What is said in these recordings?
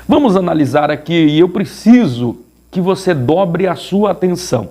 Vamos analisar aqui e eu preciso que você dobre a sua atenção.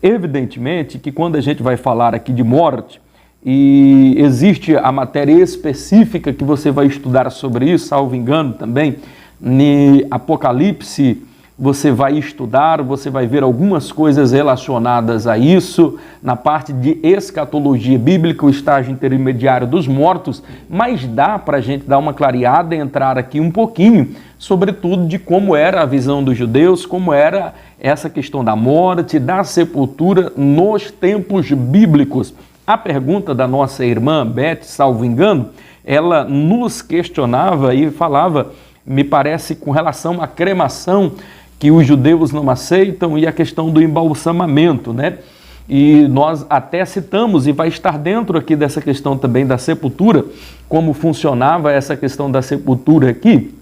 Evidentemente que quando a gente vai falar aqui de morte, e existe a matéria específica que você vai estudar sobre isso, salvo engano também, em Apocalipse, você vai estudar, você vai ver algumas coisas relacionadas a isso, na parte de escatologia bíblica, o estágio intermediário dos mortos, mas dá para a gente dar uma clareada e entrar aqui um pouquinho, sobretudo de como era a visão dos judeus, como era essa questão da morte, da sepultura nos tempos bíblicos. A pergunta da nossa irmã Beth, salvo engano, ela nos questionava e falava, me parece, com relação à cremação, que os judeus não aceitam, e a questão do embalsamamento, né? E nós até citamos, e vai estar dentro aqui dessa questão também da sepultura, como funcionava essa questão da sepultura aqui.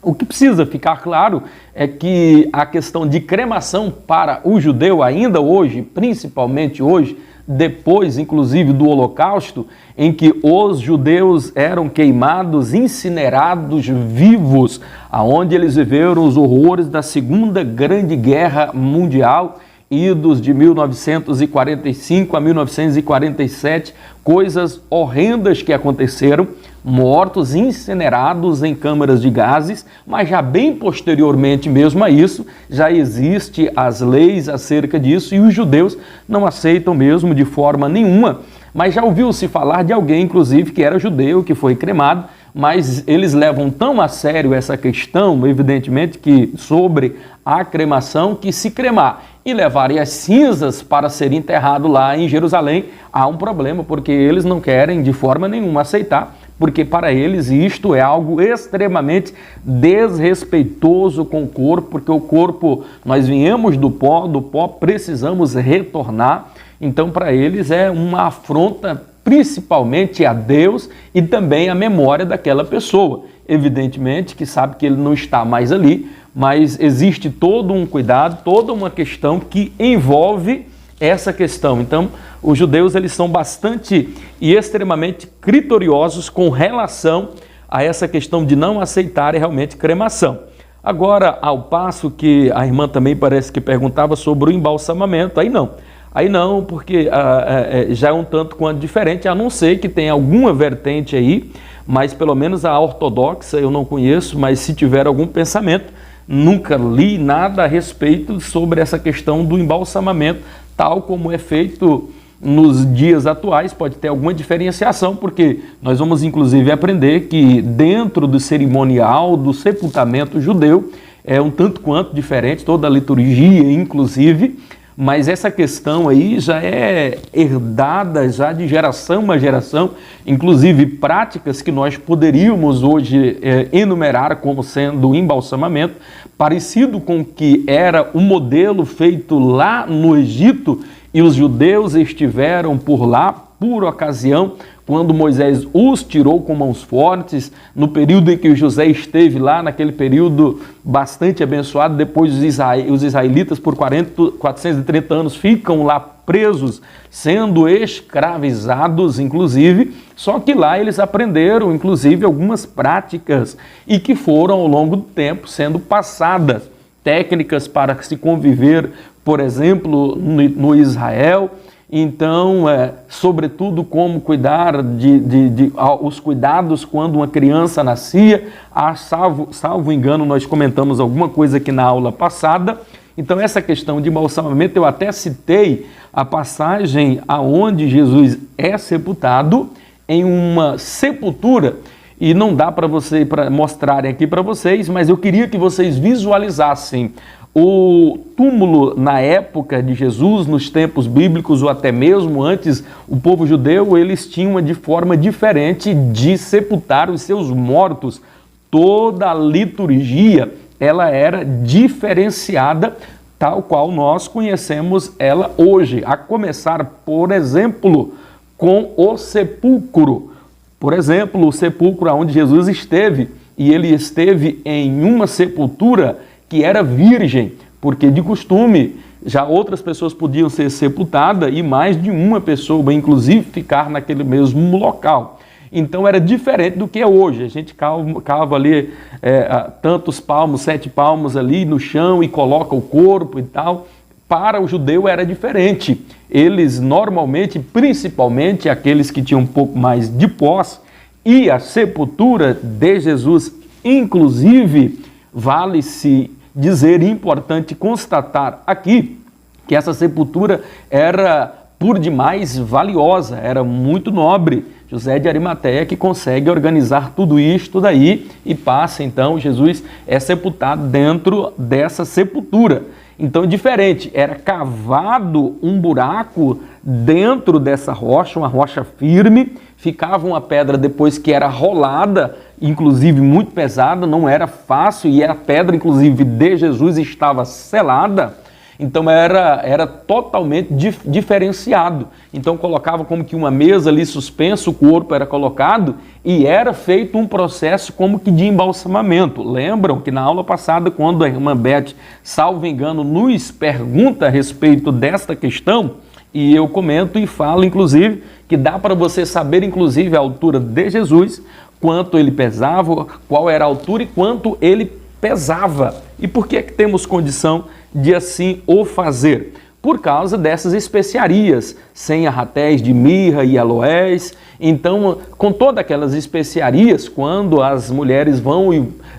O que precisa ficar claro é que a questão de cremação para o judeu ainda hoje, principalmente hoje, depois inclusive do Holocausto, em que os judeus eram queimados, incinerados vivos, aonde eles viveram os horrores da Segunda Grande Guerra Mundial, idos de 1945 a 1947, coisas horrendas que aconteceram, mortos, incinerados em câmaras de gases, mas já bem posteriormente mesmo a isso, já existe as leis acerca disso e os judeus não aceitam mesmo de forma nenhuma. Mas já ouviu-se falar de alguém, inclusive, que era judeu, que foi cremado, mas eles levam tão a sério essa questão, evidentemente, que sobre a cremação, que se cremar e levarem as cinzas para ser enterrado lá em Jerusalém, há um problema, porque eles não querem de forma nenhuma aceitar, porque para eles isto é algo extremamente desrespeitoso com o corpo, porque o corpo, nós viemos do pó precisamos retornar. Então para eles é uma afronta principalmente a Deus e também a memória daquela pessoa. Evidentemente que sabe que ele não está mais ali, mas existe todo um cuidado, toda uma questão que envolve essa questão. Então, os judeus eles são bastante e extremamente criteriosos com relação a essa questão de não aceitarem realmente cremação. Agora, ao passo que a irmã também parece que perguntava sobre o embalsamamento, aí não, porque já é um tanto quanto diferente, a não ser que tenha alguma vertente aí, mas pelo menos a ortodoxa eu não conheço, mas se tiver algum pensamento, nunca li nada a respeito sobre essa questão do embalsamamento, tal como é feito nos dias atuais. Pode ter alguma diferenciação, porque nós vamos inclusive aprender que dentro do cerimonial do sepultamento judeu é um tanto quanto diferente, toda a liturgia inclusive, mas essa questão aí já é herdada já de geração a geração, inclusive práticas que nós poderíamos hoje enumerar como sendo embalsamamento, parecido com o que era o modelo feito lá no Egito, e os judeus estiveram por lá por ocasião, quando Moisés os tirou com mãos fortes, no período em que José esteve lá, naquele período bastante abençoado. Depois os israelitas por 430 anos ficam lá presos, sendo escravizados inclusive, só que lá eles aprenderam inclusive algumas práticas e que foram ao longo do tempo sendo passadas, técnicas para se conviver, por exemplo, no Israel. Então, sobretudo como cuidar os cuidados quando uma criança nascia, salvo engano, nós comentamos alguma coisa aqui na aula passada. Então, essa questão de embalsamamento, eu até citei a passagem aonde Jesus é sepultado em uma sepultura, e não dá para mostrarem aqui para vocês, mas eu queria que vocês visualizassem o túmulo na época de Jesus, nos tempos bíblicos ou até mesmo antes, o povo judeu, eles tinham de forma diferente de sepultar os seus mortos. Toda a liturgia, ela era diferenciada, tal qual nós conhecemos ela hoje, a começar, por exemplo, com o sepulcro. Por exemplo, o sepulcro onde Jesus esteve, e ele esteve em uma sepultura que era virgem, porque de costume já outras pessoas podiam ser sepultadas e mais de uma pessoa, inclusive, ficar naquele mesmo local. Então era diferente do que é hoje. A gente cava ali tantos palmos, 7 palmos ali no chão e coloca o corpo e tal. Para o judeu era diferente. Eles normalmente, principalmente aqueles que tinham um pouco mais de posse, e a sepultura de Jesus, inclusive, vale-se dizer, importante constatar aqui, que essa sepultura era por demais valiosa, era muito nobre. José de Arimateia que consegue organizar tudo isto daí e passa, então, Jesus é sepultado dentro dessa sepultura. Então, diferente, era cavado um buraco dentro dessa rocha, uma rocha firme, ficava uma pedra depois que era rolada, inclusive muito pesada, não era fácil, e a pedra, inclusive, de Jesus estava selada. Então era totalmente diferenciado. Então colocava como que uma mesa ali suspensa, o corpo era colocado e era feito um processo como que de embalsamamento. Lembram que na aula passada, quando a irmã Beth, salvo engano, nos pergunta a respeito desta questão, e eu comento e falo, inclusive, que dá para você saber, inclusive, a altura de Jesus, quanto ele pesava, qual era a altura e quanto ele pesava. E por que é que temos condição de assim o fazer? Por causa dessas especiarias, 100 arratéis de mirra e aloés. Então, com todas aquelas especiarias, quando as mulheres vão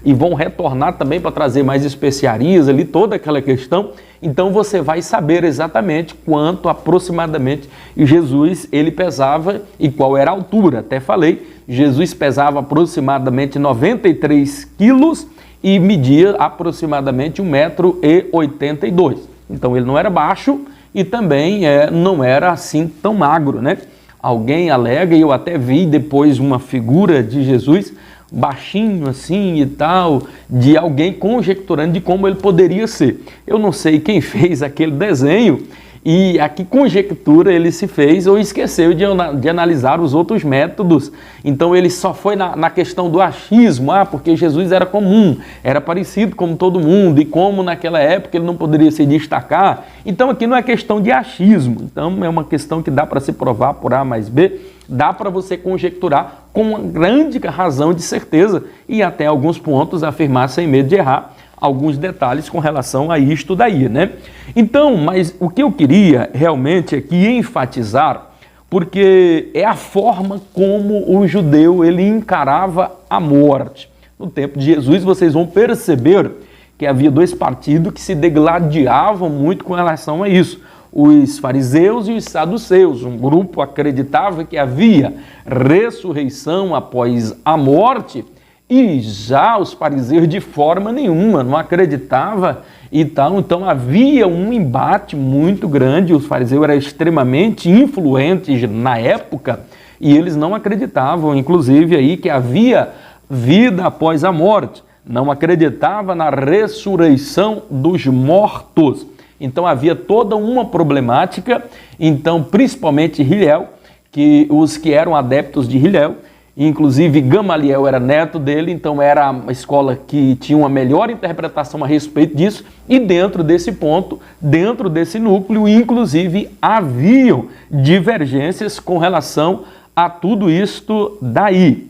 e vão retornar também para trazer mais especiarias ali, toda aquela questão, então você vai saber exatamente quanto aproximadamente Jesus ele pesava e qual era a altura. Até falei, Jesus pesava aproximadamente 93 quilos e media aproximadamente 1,82 m. Então ele não era baixo e também não era assim tão magro, né? Alguém alega, e eu até vi depois uma figura de Jesus baixinho assim e tal, de alguém conjecturando de como ele poderia ser. Eu não sei quem fez aquele desenho e a que conjectura ele se fez ou esqueceu de analisar os outros métodos. Então ele só foi na questão do achismo, porque Jesus era comum, era parecido com todo mundo, e como naquela época ele não poderia se destacar. Então aqui não é questão de achismo, então é uma questão que dá para se provar por A mais B, dá para você conjecturar com uma grande razão de certeza e até alguns pontos afirmar sem medo de errar alguns detalhes com relação a isto daí, né? Então, mas o que eu queria realmente aqui enfatizar, porque é a forma como o judeu ele encarava a morte. No tempo de Jesus, vocês vão perceber que havia 2 partidos que se degladiavam muito com relação a isso. Os fariseus e os saduceus. Um grupo acreditava que havia ressurreição após a morte, e já os fariseus de forma nenhuma não acreditava e tal. Então havia um embate muito grande. Os fariseus eram extremamente influentes na época e eles não acreditavam, inclusive, aí que havia vida após a morte. Não acreditava na ressurreição dos mortos. Então havia toda uma problemática. Então, principalmente Hilel, que os que eram adeptos de Hilel, inclusive Gamaliel era neto dele, então era a escola que tinha uma melhor interpretação a respeito disso, e dentro desse ponto, dentro desse núcleo, inclusive haviam divergências com relação a tudo isto daí.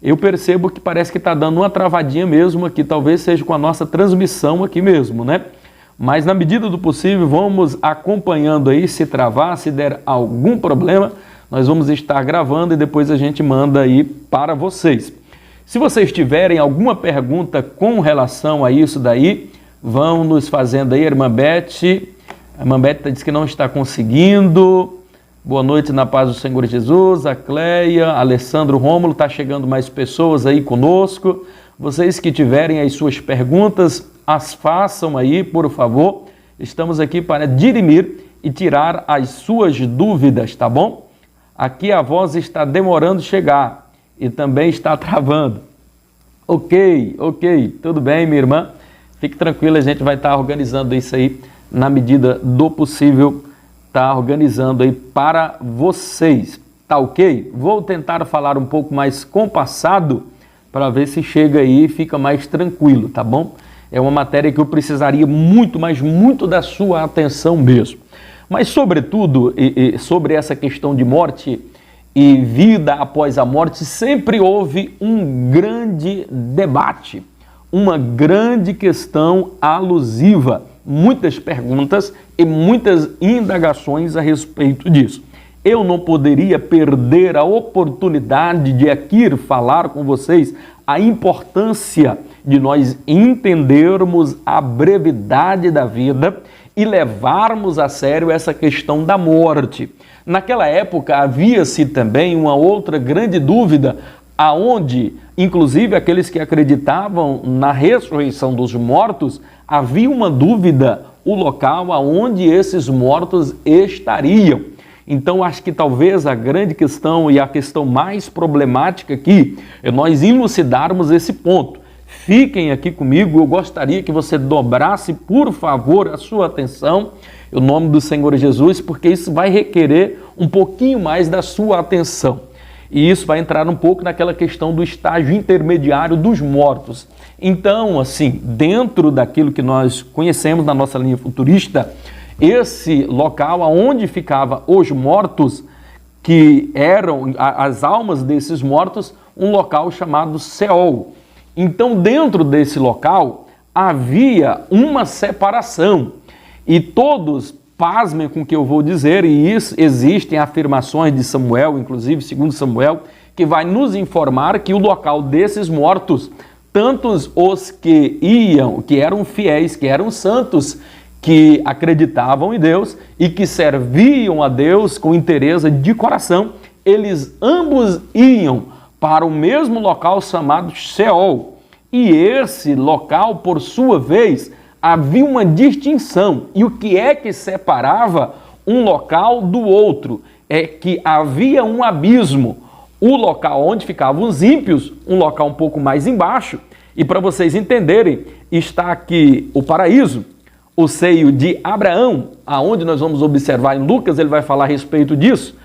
Eu percebo que parece que está dando uma travadinha mesmo aqui, talvez seja com a nossa transmissão aqui mesmo, né? Mas na medida do possível vamos acompanhando aí, se travar, se der algum problema, nós vamos estar gravando e depois a gente manda aí para vocês. Se vocês tiverem alguma pergunta com relação a isso daí, vão nos fazendo aí, irmã Beth. A irmã Beth diz que não está conseguindo. Boa noite na paz do Senhor Jesus. A Cleia, Alessandro Rômulo, está chegando mais pessoas aí conosco. Vocês que tiverem as suas perguntas, as façam aí, por favor. Estamos aqui para dirimir e tirar as suas dúvidas, tá bom? Aqui a voz está demorando chegar e também está travando. Ok, tudo bem, minha irmã? Fique tranquila, a gente vai estar organizando isso aí na medida do possível, tá organizando aí para vocês, tá ok? Vou tentar falar um pouco mais compassado para ver se chega aí e fica mais tranquilo, tá bom? É uma matéria que eu precisaria muito, mas muito da sua atenção mesmo. Mas, sobretudo, sobre essa questão de morte, e vida após a morte, sempre houve um grande debate, uma grande questão alusiva, muitas perguntas e muitas indagações a respeito disso. Eu não poderia perder a oportunidade de aqui falar com vocês a importância de nós entendermos a brevidade da vida e levarmos a sério essa questão da morte. Naquela época havia-se também uma outra grande dúvida, aonde, inclusive aqueles que acreditavam na ressurreição dos mortos, havia uma dúvida, o local aonde esses mortos estariam. Então, acho que talvez a grande questão e a questão mais problemática aqui é nós elucidarmos esse ponto. Fiquem aqui comigo, eu gostaria que você dobrasse, por favor, a sua atenção, em nome do Senhor Jesus, porque isso vai requerer um pouquinho mais da sua atenção. E isso vai entrar um pouco naquela questão do estágio intermediário dos mortos. Então, assim, dentro daquilo que nós conhecemos na nossa linha futurista, esse local onde ficavam os mortos, que eram as almas desses mortos, um local chamado Seol. Então, dentro desse local, havia uma separação. E todos, pasmem com o que eu vou dizer, e isso, existem afirmações de Samuel, inclusive, segundo Samuel, que vai nos informar que o local desses mortos, tantos os que iam, que eram fiéis, que eram santos, que acreditavam em Deus e que serviam a Deus com interesse de coração, eles ambos iam para o mesmo local chamado Seol. E esse local, por sua vez, havia uma distinção. E o que é que separava um local do outro? É que havia um abismo. O local onde ficavam os ímpios, um local um pouco mais embaixo. E para vocês entenderem, está aqui o paraíso, o seio de Abraão, aonde nós vamos observar em Lucas, ele vai falar a respeito disso.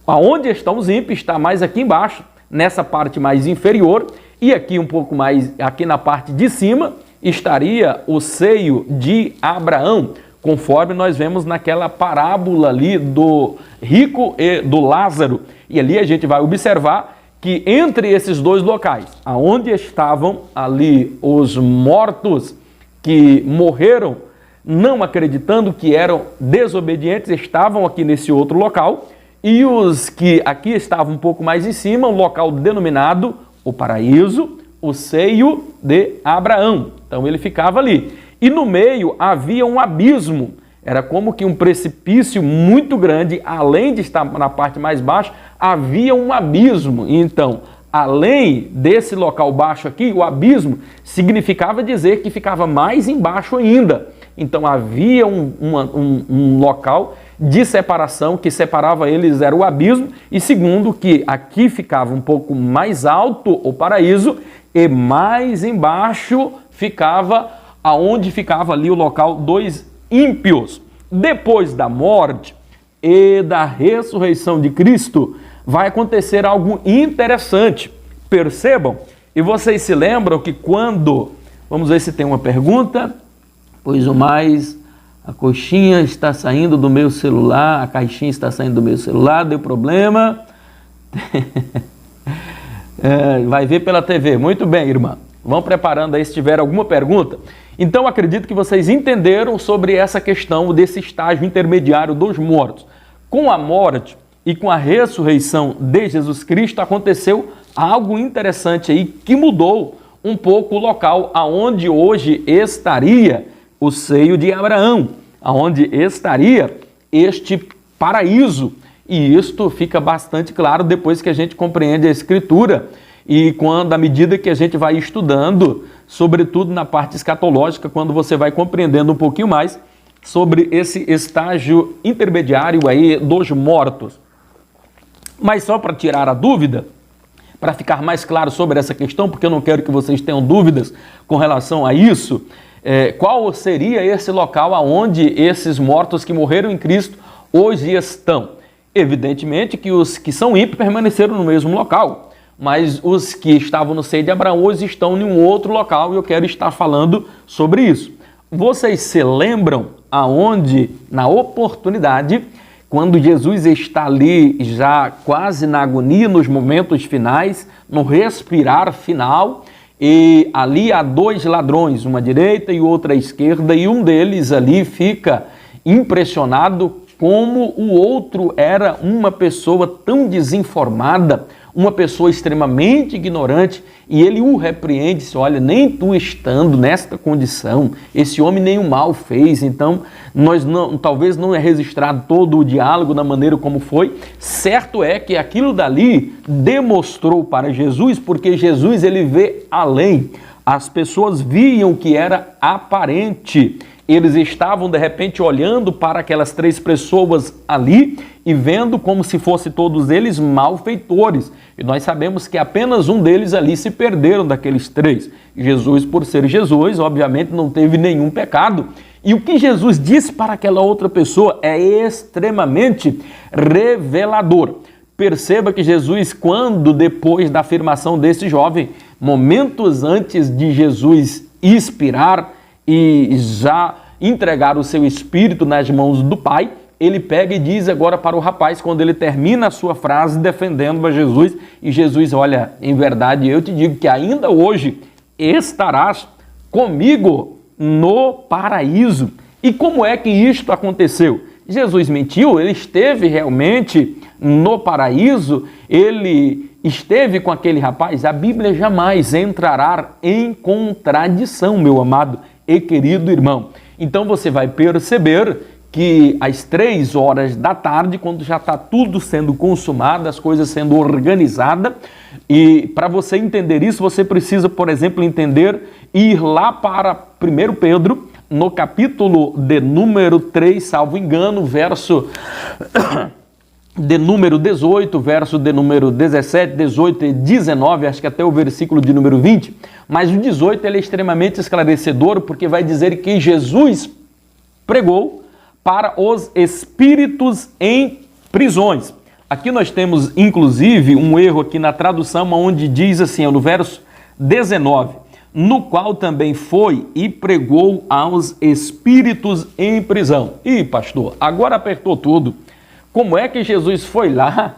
Aonde estão os ímpios está mais aqui embaixo, nessa parte mais inferior, e aqui um pouco mais, aqui na parte de cima, estaria o seio de Abraão, conforme nós vemos naquela parábola ali do rico e do Lázaro. E ali a gente vai observar que entre esses dois locais, aonde estavam ali os mortos que morreram, não acreditando, que eram desobedientes, estavam aqui nesse outro local, e os que aqui estavam um pouco mais em cima, um local denominado o paraíso, o seio de Abraão. Então ele ficava ali. E no meio havia um abismo, era como que um precipício muito grande, além de estar na parte mais baixa, havia um abismo. Então, além desse local baixo aqui, o abismo significava dizer que ficava mais embaixo ainda. Então havia um local de separação, que separava eles era o abismo, e segundo que aqui ficava um pouco mais alto o paraíso, e mais embaixo ficava aonde ficava ali o local dos ímpios. Depois da morte e da ressurreição de Cristo, vai acontecer algo interessante. Percebam? E vocês se lembram que quando... Vamos ver se tem uma pergunta. Pois o mais... A coxinha está saindo do meu celular, a caixinha está saindo do meu celular, deu problema. Vai ver pela TV. Muito bem, irmã. Vão preparando aí se tiver alguma pergunta. Então, acredito que vocês entenderam sobre essa questão desse estágio intermediário dos mortos. Com a morte e com a ressurreição de Jesus Cristo, aconteceu algo interessante aí que mudou um pouco o local aonde hoje estaria o seio de Abraão, aonde estaria este paraíso. E isto fica bastante claro depois que a gente compreende a Escritura e quando, à medida que a gente vai estudando, sobretudo na parte escatológica, quando você vai compreendendo um pouquinho mais sobre esse estágio intermediário aí dos mortos. Mas só para tirar a dúvida, para ficar mais claro sobre essa questão, porque eu não quero que vocês tenham dúvidas com relação a isso, qual seria esse local aonde esses mortos que morreram em Cristo hoje estão? Evidentemente que os que são ímpios permaneceram no mesmo local, mas os que estavam no seio de Abraão hoje estão em um outro local e eu quero estar falando sobre isso. Vocês se lembram aonde, na oportunidade quando Jesus está ali já quase na agonia, nos momentos finais, no respirar final, e ali há dois ladrões, uma à direita e outra à esquerda, e um deles ali fica impressionado como o outro era uma pessoa tão desinformada, uma pessoa extremamente ignorante, e ele o repreende, diz, olha, nem tu estando nesta condição, esse homem nenhum mal fez. Então, talvez não é registrado todo o diálogo da maneira como foi. Certo é que aquilo dali demonstrou para Jesus, porque Jesus ele vê além. As pessoas viam que era aparente. Eles estavam, de repente, olhando para aquelas três pessoas ali e vendo como se fossem todos eles malfeitores. E nós sabemos que apenas um deles ali se perderam daqueles três. Jesus, por ser Jesus, obviamente não teve nenhum pecado. E o que Jesus disse para aquela outra pessoa é extremamente revelador. Perceba que Jesus, quando depois da afirmação desse jovem, momentos antes de Jesus expirar, e já entregar o seu espírito nas mãos do Pai, ele pega e diz agora para o rapaz, quando ele termina a sua frase defendendo a Jesus, e Jesus, olha, em verdade eu te digo que ainda hoje estarás comigo no paraíso. E como é que isto aconteceu? Jesus mentiu? Ele esteve realmente no paraíso? Ele esteve com aquele rapaz? A Bíblia jamais entrará em contradição, meu amado e querido irmão. Então você vai perceber que às 3 horas da tarde, quando já está tudo sendo consumado, as coisas sendo organizadas, e para você entender isso, você precisa, por exemplo, ir lá para 1 Pedro, no capítulo de número 3, salvo engano, verso de número 18, verso de número 17, 18 e 19, acho que até o versículo de número 20, mas o 18 ele é extremamente esclarecedor, porque vai dizer que Jesus pregou para os espíritos em prisões. Aqui nós temos, inclusive, um erro aqui na tradução, onde diz assim, no verso 19, no qual também foi e pregou aos espíritos em prisão. Ih, pastor, agora apertou tudo. Como é que Jesus foi lá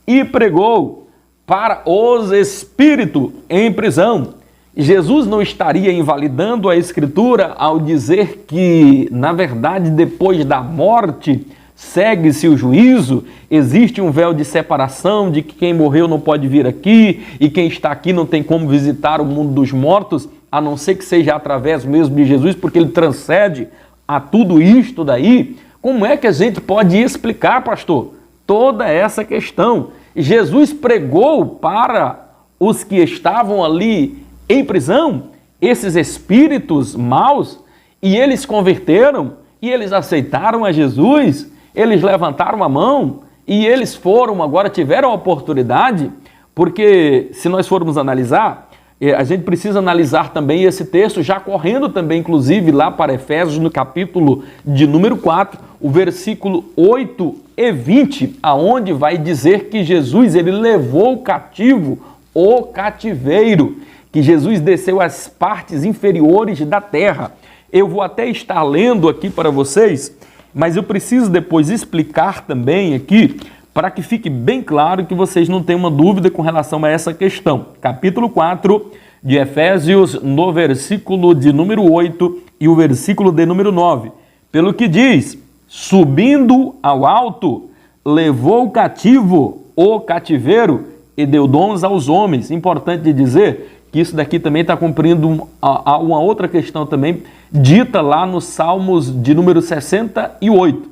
e pregou para os espíritos em prisão? Jesus não estaria invalidando a Escritura ao dizer que, na verdade, depois da morte, segue-se o juízo, existe um véu de separação, de que quem morreu não pode vir aqui e quem está aqui não tem como visitar o mundo dos mortos, a não ser que seja através mesmo de Jesus, porque ele transcende a tudo isto daí. Como é que a gente pode explicar, pastor, toda essa questão? Jesus pregou para os que estavam ali em prisão, esses espíritos maus, e eles converteram, e eles aceitaram a Jesus, eles levantaram a mão, e eles foram, agora tiveram a oportunidade, porque se nós formos analisar, a gente precisa analisar também esse texto, já correndo também, inclusive, lá para Efésios, no capítulo de número 4, o versículo 8 e 20, aonde vai dizer que Jesus, ele levou cativo o cativeiro, que Jesus desceu às partes inferiores da terra. Eu vou até estar lendo aqui para vocês, mas eu preciso depois explicar também aqui, para que fique bem claro que vocês não tenham uma dúvida com relação a essa questão. Capítulo 4 de Efésios, no versículo de número 8 e o versículo de número 9. Pelo que diz, subindo ao alto, levou cativo o cativeiro e deu dons aos homens. Importante dizer que isso daqui também está cumprindo uma outra questão também, dita lá nos Salmos de número 68.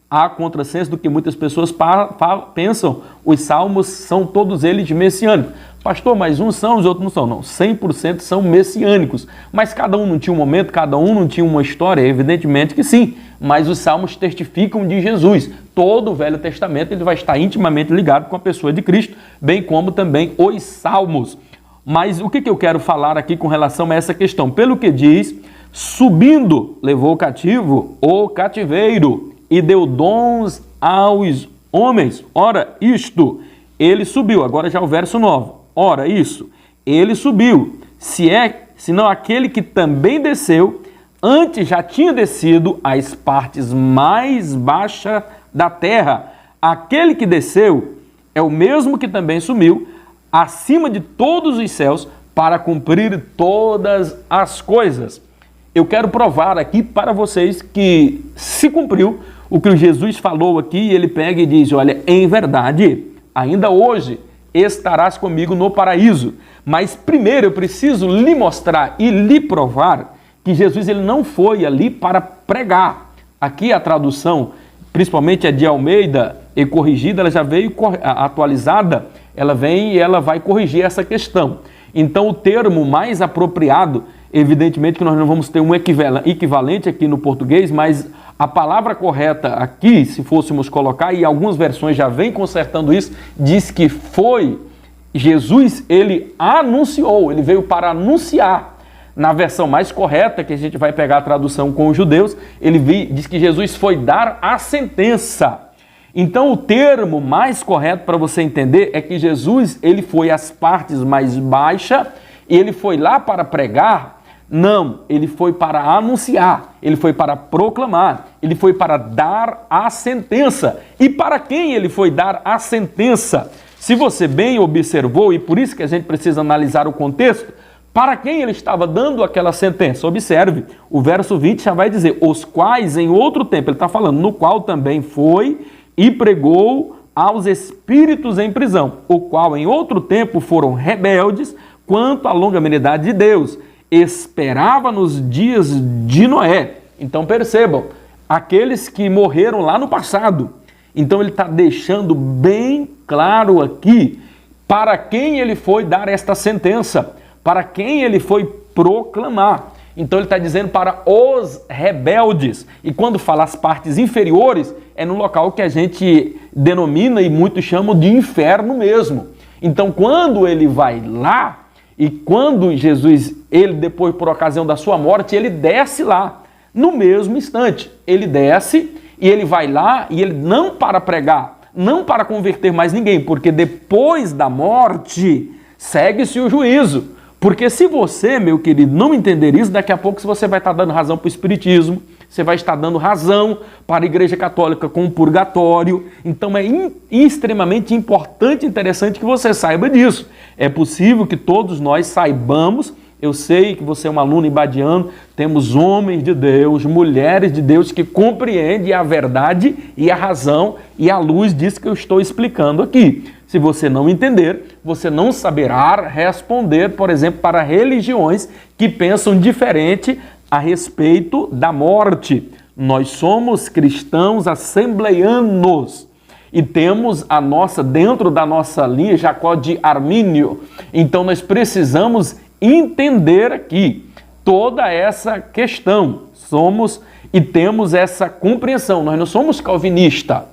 Há contrassenso do que muitas pessoas pensam, os salmos são todos eles messiânicos. Pastor, mas uns são, os outros não são. Não, 100% são messiânicos. Mas cada um não tinha um momento, cada um não tinha uma história, evidentemente que sim. Mas os salmos testificam de Jesus. Todo o Velho Testamento ele vai estar intimamente ligado com a pessoa de Cristo, bem como também os salmos. Mas o que eu quero falar aqui com relação a essa questão? Pelo que diz, subindo, levou cativo o cativeiro e deu dons aos homens. Ora, isto, ele subiu. Agora já o verso 9. Ora, isso, ele subiu. Senão aquele que também desceu, antes já tinha descido às partes mais baixas da terra, aquele que desceu é o mesmo que também subiu acima de todos os céus para cumprir todas as coisas. Eu quero provar aqui para vocês que se cumpriu o que Jesus falou aqui. Ele pega e diz, olha, em verdade, ainda hoje estarás comigo no paraíso. Mas primeiro eu preciso lhe mostrar e lhe provar que Jesus ele não foi ali para pregar. Aqui a tradução, principalmente a de Almeida e corrigida, ela já veio atualizada, ela vem e ela vai corrigir essa questão. Então o termo mais apropriado, evidentemente que nós não vamos ter um equivalente aqui no português, mas a palavra correta aqui, se fôssemos colocar, e algumas versões já vêm consertando isso, diz que foi Jesus, ele anunciou, ele veio para anunciar. Na versão mais correta, que a gente vai pegar a tradução com os judeus, diz que Jesus foi dar a sentença. Então o termo mais correto para você entender é que Jesus ele foi às partes mais baixas, ele foi lá para pregar. Não, ele foi para anunciar, ele foi para proclamar, ele foi para dar a sentença. E para quem ele foi dar a sentença? Se você bem observou, e por isso que a gente precisa analisar o contexto, para quem ele estava dando aquela sentença? Observe, o verso 20 já vai dizer, os quais em outro tempo, ele está falando, no qual também foi e pregou aos espíritos em prisão, o qual em outro tempo foram rebeldes quanto à longanimidade de Deus, esperava nos dias de Noé. Então percebam, aqueles que morreram lá no passado. Então ele está deixando bem claro aqui para quem ele foi dar esta sentença, para quem ele foi proclamar. Então ele está dizendo para os rebeldes. E quando fala as partes inferiores, é no local que a gente denomina e muitos chamam de inferno mesmo. Então quando ele vai lá, e quando Jesus, ele depois por ocasião da sua morte, ele desce lá, no mesmo instante. Ele desce e ele vai lá e ele não para pregar, não para converter mais ninguém, porque depois da morte segue-se o juízo. Porque se você, meu querido, não entender isso, daqui a pouco você vai estar dando razão para o Espiritismo, você vai estar dando razão para a Igreja Católica com o purgatório. Então é extremamente importante e interessante que você saiba disso. É possível que todos nós saibamos. Eu sei que você é um aluno ibadiano, temos homens de Deus, mulheres de Deus que compreendem a verdade e a razão e a luz disso que eu estou explicando aqui. Se você não entender, você não saberá responder, por exemplo, para religiões que pensam diferente a respeito da morte. Nós somos cristãos assembleianos e temos dentro da nossa linha, Jacó de Armínio. Então nós precisamos entender aqui toda essa questão. Somos e temos essa compreensão. Nós não somos calvinistas,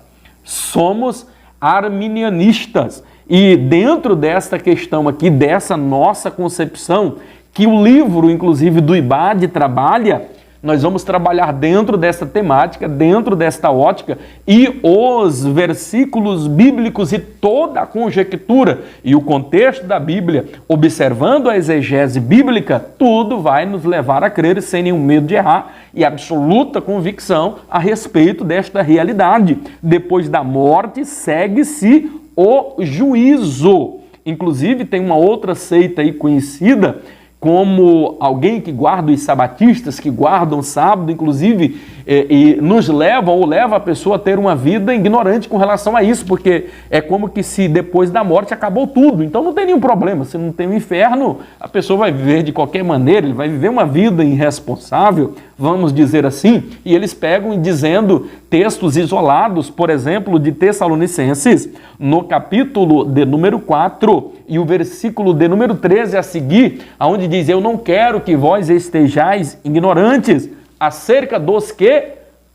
somos arminianistas. E dentro desta questão aqui, dessa nossa concepção, que o livro, inclusive, do IBAD trabalha, nós vamos trabalhar dentro dessa temática, dentro desta ótica, e os versículos bíblicos e toda a conjectura e o contexto da Bíblia, observando a exegese bíblica, tudo vai nos levar a crer sem nenhum medo de errar e absoluta convicção a respeito desta realidade. Depois da morte, segue-se o juízo. Inclusive, tem uma outra seita aí conhecida como alguém que guarda os sabatistas, que guardam sábado, inclusive, e nos leva ou leva a pessoa a ter uma vida ignorante com relação a isso, porque é como que se depois da morte acabou tudo. Então não tem nenhum problema, se não tem um inferno, a pessoa vai viver de qualquer maneira, ele vai viver uma vida irresponsável, vamos dizer assim, e eles pegam dizendo textos isolados, por exemplo, de Tessalonicenses, no capítulo de número 4 e o versículo de número 13 a seguir, onde diz, eu não quero que vós estejais ignorantes acerca dos que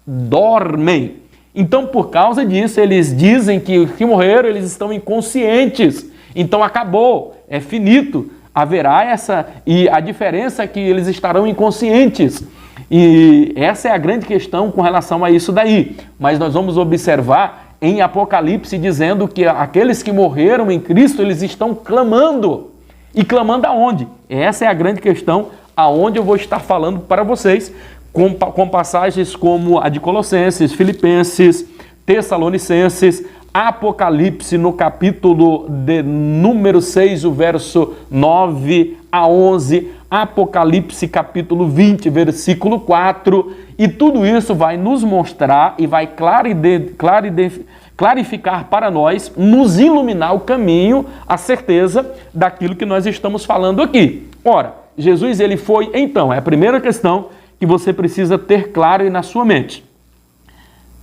dormem. Então, por causa disso, eles dizem que os que morreram, eles estão inconscientes. Então, acabou, é finito. Haverá essa... E a diferença é que eles estarão inconscientes. E essa é a grande questão com relação a isso daí. Mas nós vamos observar em Apocalipse dizendo que aqueles que morreram em Cristo, eles estão clamando. E clamando aonde? Essa é a grande questão, aonde eu vou estar falando para vocês, com passagens como a de Colossenses, Filipenses, Tessalonicenses, Apocalipse no capítulo de número 6, o verso 9 a 11, Apocalipse capítulo 20, versículo 4, e tudo isso vai nos mostrar e vai clarificar para nós, nos iluminar o caminho, a certeza daquilo que nós estamos falando aqui. Ora, Jesus ele foi, então, é a primeira questão que você precisa ter claro aí na sua mente.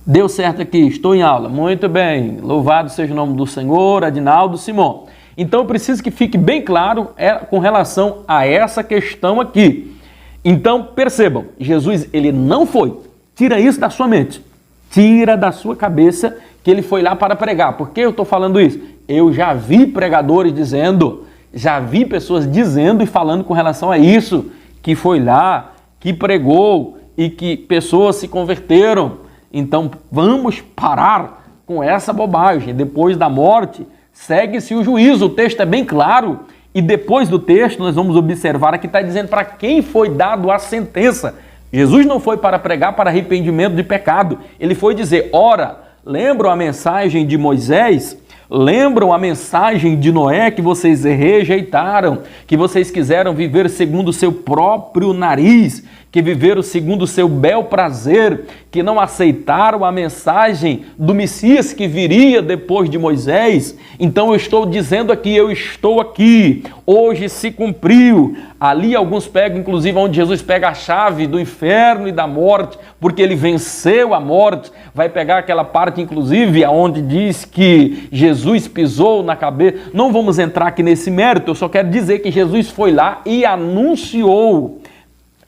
Deu certo aqui, estou em aula, muito bem, louvado seja o nome do Senhor, Adinaldo, Simão. Então eu preciso que fique bem claro com relação a essa questão aqui. Então percebam, Jesus ele não foi, tira isso da sua mente, tira da sua cabeça que ele foi lá para pregar. Por que eu estou falando isso? Eu já vi pregadores dizendo, já vi pessoas dizendo e falando com relação a isso, que foi lá, que pregou e que pessoas se converteram. Então, vamos parar com essa bobagem. Depois da morte, segue-se o juízo. O texto é bem claro. E depois do texto, nós vamos observar aqui, está dizendo para quem foi dado a sentença. Jesus não foi para pregar para arrependimento de pecado. Ele foi dizer, ora, lembram a mensagem de Moisés? Lembram a mensagem de Noé que vocês rejeitaram? Que vocês quiseram viver segundo o seu próprio nariz? Que viveram segundo o seu bel prazer, que não aceitaram a mensagem do Messias que viria depois de Moisés. Então eu estou dizendo aqui, eu estou aqui, hoje se cumpriu. Ali alguns pegam, inclusive, onde Jesus pega a chave do inferno e da morte, porque ele venceu a morte. Vai pegar aquela parte, inclusive, onde diz que Jesus pisou na cabeça. Não vamos entrar aqui nesse mérito, eu só quero dizer que Jesus foi lá e anunciou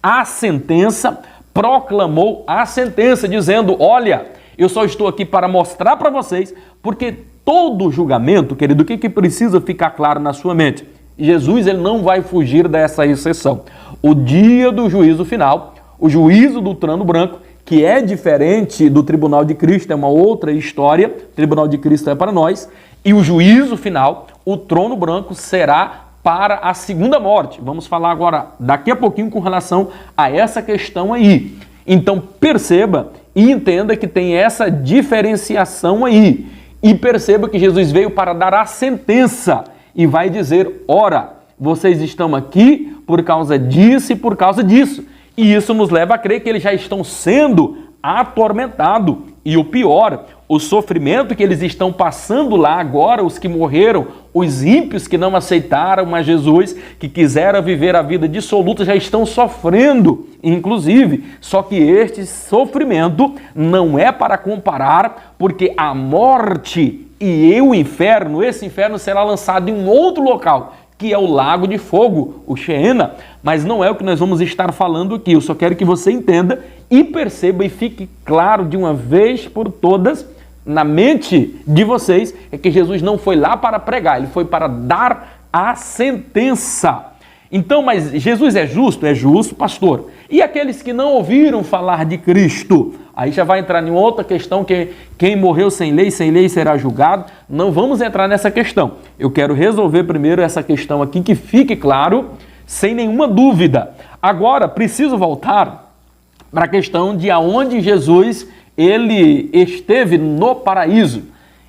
a sentença, proclamou a sentença, dizendo, olha, eu só estou aqui para mostrar para vocês, porque todo julgamento, querido, o que precisa ficar claro na sua mente? Jesus ele não vai fugir dessa exceção. O dia do juízo final, o juízo do trono branco, que é diferente do tribunal de Cristo, é uma outra história, o tribunal de Cristo é para nós, e o juízo final, o trono branco será para a segunda morte. Vamos falar agora, daqui a pouquinho, com relação a essa questão aí. Então, perceba e entenda que tem essa diferenciação aí. E perceba que Jesus veio para dar a sentença e vai dizer, ora, vocês estão aqui por causa disso e por causa disso. E isso nos leva a crer que eles já estão sendo atormentados. E o pior, o sofrimento que eles estão passando lá agora, os que morreram, os ímpios que não aceitaram a Jesus, que quiseram viver a vida dissoluta, já estão sofrendo, inclusive. Só que este sofrimento não é para comparar, porque a morte e o inferno, esse inferno será lançado em um outro local, que é o lago de fogo, o Sheena, mas não é o que nós vamos estar falando aqui. Eu só quero que você entenda e perceba e fique claro de uma vez por todas na mente de vocês, é que Jesus não foi lá para pregar, ele foi para dar a sentença. Então, mas Jesus é justo, pastor. E aqueles que não ouviram falar de Cristo? Aí já vai entrar em outra questão, que quem morreu sem lei será julgado. Não vamos entrar nessa questão. Eu quero resolver primeiro essa questão aqui, que fique claro, sem nenhuma dúvida. Agora, preciso voltar para a questão de aonde Jesus ele esteve no paraíso.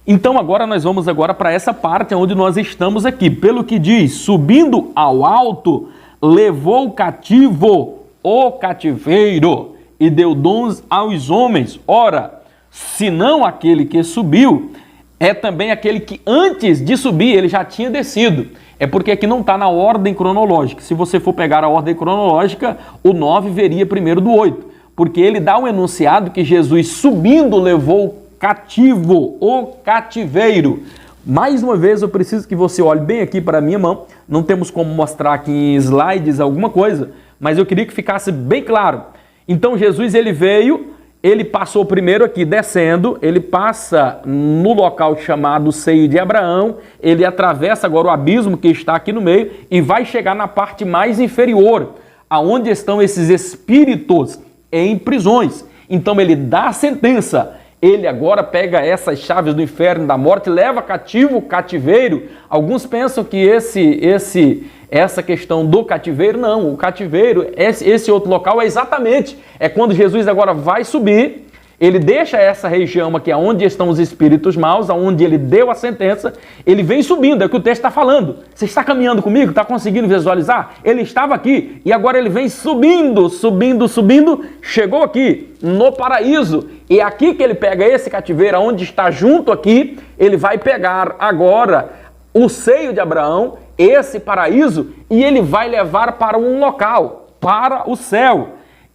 Então agora nós vamos para essa parte onde nós estamos aqui. Pelo que diz, subindo ao alto, levou cativo o cativeiro e deu dons aos homens. Ora, senão aquele que subiu, é também aquele que antes de subir ele já tinha descido. É porque aqui não está na ordem cronológica. Se você for pegar a ordem cronológica, o 9 veria primeiro do 8. Porque ele dá um enunciado que Jesus subindo levou cativo, o cativeiro. Mais uma vez eu preciso que você olhe bem aqui para a minha mão. Não temos como mostrar aqui em slides alguma coisa, mas eu queria que ficasse bem claro. Então Jesus ele veio, ele passou primeiro aqui descendo, ele passa no local chamado Seio de Abraão, ele atravessa agora o abismo que está aqui no meio e vai chegar na parte mais inferior, aonde estão esses espíritos em prisões. Então ele dá a sentença, ele agora pega essas chaves do inferno e da morte, leva cativo o cativeiro. Alguns pensam que essa questão do cativeiro, não, o cativeiro, esse outro local é quando Jesus agora vai subir, ele deixa essa região aqui, onde estão os espíritos maus, aonde ele deu a sentença, ele vem subindo, é o que o texto está falando. Você está caminhando comigo? Está conseguindo visualizar? Ele estava aqui e agora ele vem subindo, subindo, subindo, chegou aqui no paraíso. E é aqui que ele pega esse cativeiro, onde está junto aqui, ele vai pegar agora o seio de Abraão, esse paraíso, e ele vai levar para um local, para o céu.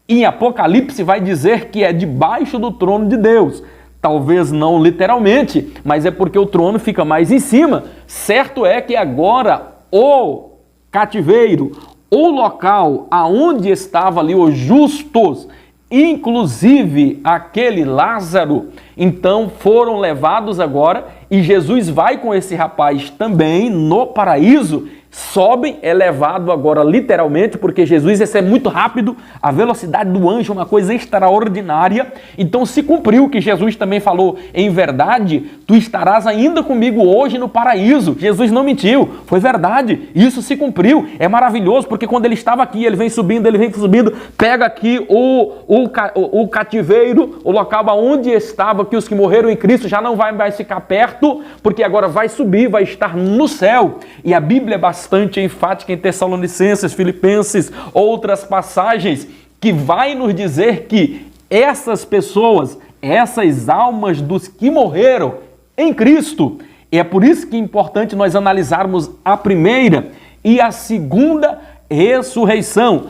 Em Apocalipse vai dizer que é debaixo do trono de Deus. Talvez não literalmente, mas é porque o trono fica mais em cima. Certo é que agora o cativeiro, o local aonde estavam ali os justos, inclusive aquele Lázaro, então foram levados agora, e Jesus vai com esse rapaz também no paraíso, sobem, é levado agora literalmente, porque Jesus, esse é muito rápido, a velocidade do anjo é uma coisa extraordinária, então se cumpriu o que Jesus também falou, em verdade, tu estarás ainda comigo hoje no paraíso. Jesus não mentiu, foi verdade, isso se cumpriu, é maravilhoso, porque quando ele estava aqui, ele vem subindo, pega aqui o cativeiro, o local onde estava, que os que morreram em Cristo já não vai mais ficar perto, porque agora vai subir, vai estar no céu, e a Bíblia é bastante enfática em Tessalonicenses, Filipenses, outras passagens, que vai nos dizer que essas pessoas, essas almas dos que morreram em Cristo, e é por isso que é importante nós analisarmos a primeira e a segunda ressurreição.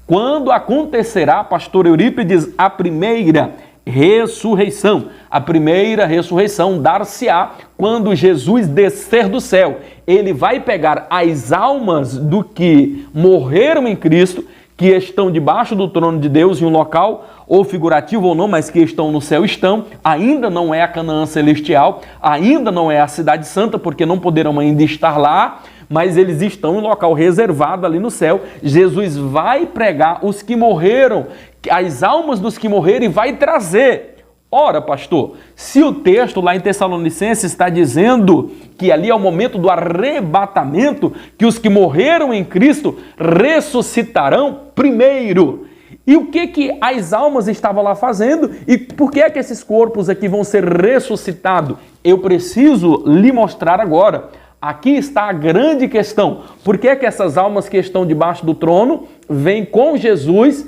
Quando acontecerá, pastor Eurípides, a primeira ressurreição? A primeira ressurreição dar-se-á quando Jesus descer do céu. Ele vai pegar as almas do que morreram em Cristo, que estão debaixo do trono de Deus em um local, ou figurativo ou não, mas que estão no céu, ainda não é a Canaã celestial, ainda não é a cidade santa, porque não poderão ainda estar lá, mas eles estão em um local reservado ali no céu. Jesus vai pregar os que morreram, as almas dos que morreram, e vai trazer. Ora, pastor, se o texto lá em Tessalonicenses está dizendo que ali é o momento do arrebatamento, que os que morreram em Cristo ressuscitarão primeiro. E o que as almas estavam lá fazendo? E por que é que esses corpos aqui vão ser ressuscitados? Eu preciso lhe mostrar agora. Aqui está a grande questão. Por que é que essas almas que estão debaixo do trono vêm com Jesus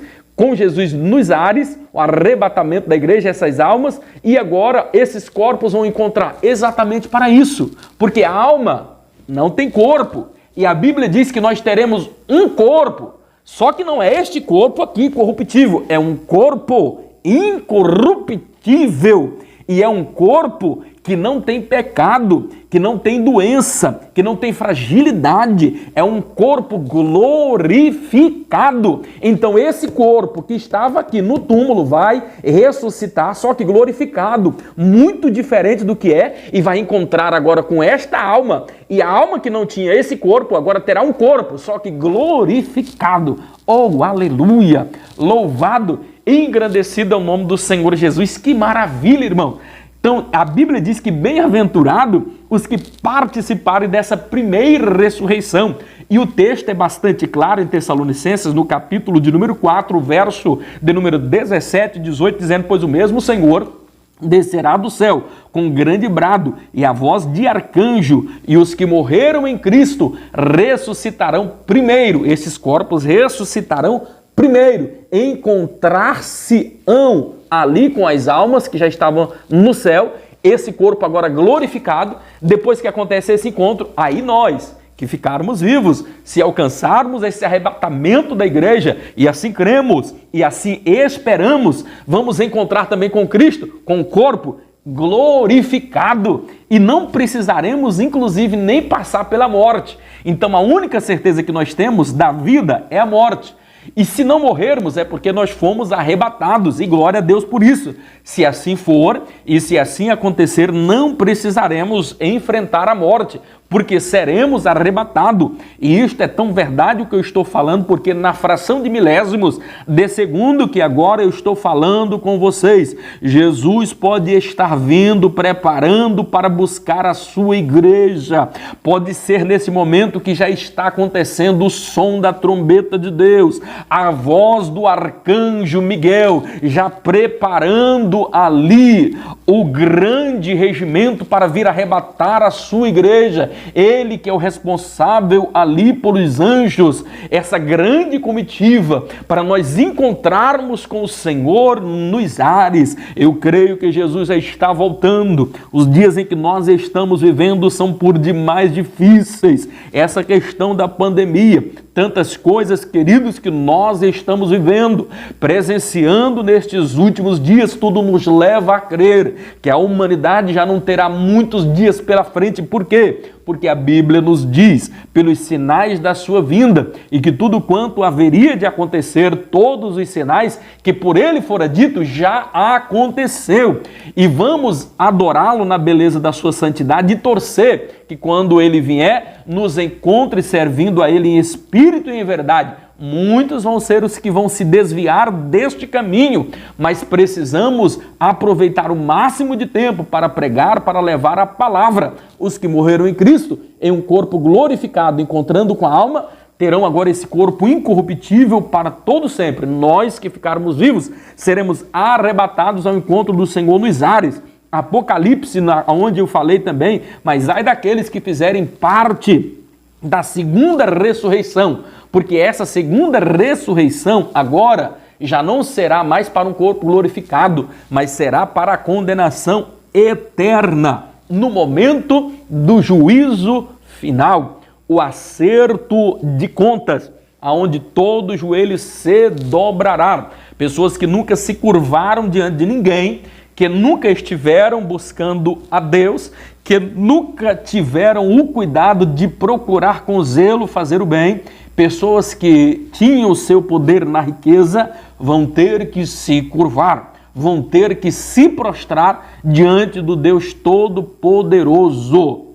nos ares, o arrebatamento da igreja, essas almas, e agora esses corpos vão encontrar exatamente para isso, porque a alma não tem corpo, e a Bíblia diz que nós teremos um corpo, só que não é este corpo aqui corruptível, é um corpo incorruptível, e é um corpo que não tem pecado, que não tem doença, que não tem fragilidade, é um corpo glorificado. Então esse corpo que estava aqui no túmulo vai ressuscitar, só que glorificado, muito diferente do que é, e vai encontrar agora com esta alma, e a alma que não tinha esse corpo, agora terá um corpo, só que glorificado. Oh, aleluia! Louvado e engrandecido é o nome do Senhor Jesus. Que maravilha, irmão! Então, a Bíblia diz que bem-aventurado os que participarem dessa primeira ressurreição. E o texto é bastante claro em Tessalonicenses, no capítulo de número 4, verso de número 17 e 18, dizendo: pois o mesmo Senhor descerá do céu com grande brado e a voz de arcanjo, e os que morreram em Cristo ressuscitarão primeiro. Esses corpos ressuscitarão primeiro, encontrar-se-ão ali com as almas que já estavam no céu, esse corpo agora glorificado. Depois que acontece esse encontro, aí nós que ficarmos vivos, se alcançarmos esse arrebatamento da igreja, e assim cremos, e assim esperamos, vamos encontrar também com Cristo, com o corpo glorificado, e não precisaremos, inclusive, nem passar pela morte. Então, a única certeza que nós temos da vida é a morte. E se não morrermos é porque nós fomos arrebatados, e glória a Deus por isso. Se assim for e se assim acontecer, não precisaremos enfrentar a morte, porque seremos arrebatados. E isto é tão verdade o que eu estou falando, porque na fração de milésimos de segundo que agora eu estou falando com vocês, Jesus pode estar vindo, preparando para buscar a sua igreja. Pode ser nesse momento que já está acontecendo o som da trombeta de Deus, a voz do arcanjo Miguel, já preparando ali o grande regimento para vir arrebatar a sua igreja. Ele que é o responsável ali pelos anjos, essa grande comitiva, para nós encontrarmos com o Senhor nos ares. Eu creio que Jesus já está voltando. Os dias em que nós estamos vivendo são por demais difíceis. Essa questão da pandemia, tantas coisas, queridos, que nós estamos vivendo, presenciando nestes últimos dias, tudo nos leva a crer que a humanidade já não terá muitos dias pela frente. Por quê? Porque a Bíblia nos diz, pelos sinais da sua vinda, e que tudo quanto haveria de acontecer, todos os sinais que por ele fora dito, já aconteceu. E vamos adorá-lo na beleza da sua santidade e torcer que quando ele vier, nos encontre servindo a ele em espírito e em verdade. Muitos vão ser os que vão se desviar deste caminho, mas precisamos aproveitar o máximo de tempo para pregar, para levar a palavra. Os que morreram em Cristo, em um corpo glorificado, encontrando com a alma, terão agora esse corpo incorruptível para todo sempre. Nós que ficarmos vivos, seremos arrebatados ao encontro do Senhor nos ares. Apocalipse, onde eu falei também, mas ai daqueles que fizerem parte da segunda ressurreição, porque essa segunda ressurreição agora já não será mais para um corpo glorificado, mas será para a condenação eterna, no momento do juízo final, o acerto de contas, aonde todo joelho se dobrará. Pessoas que nunca se curvaram diante de ninguém, que nunca estiveram buscando a Deus, que nunca tiveram o cuidado de procurar com zelo fazer o bem, pessoas que tinham o seu poder na riqueza, vão ter que se curvar, vão ter que se prostrar diante do Deus Todo-Poderoso.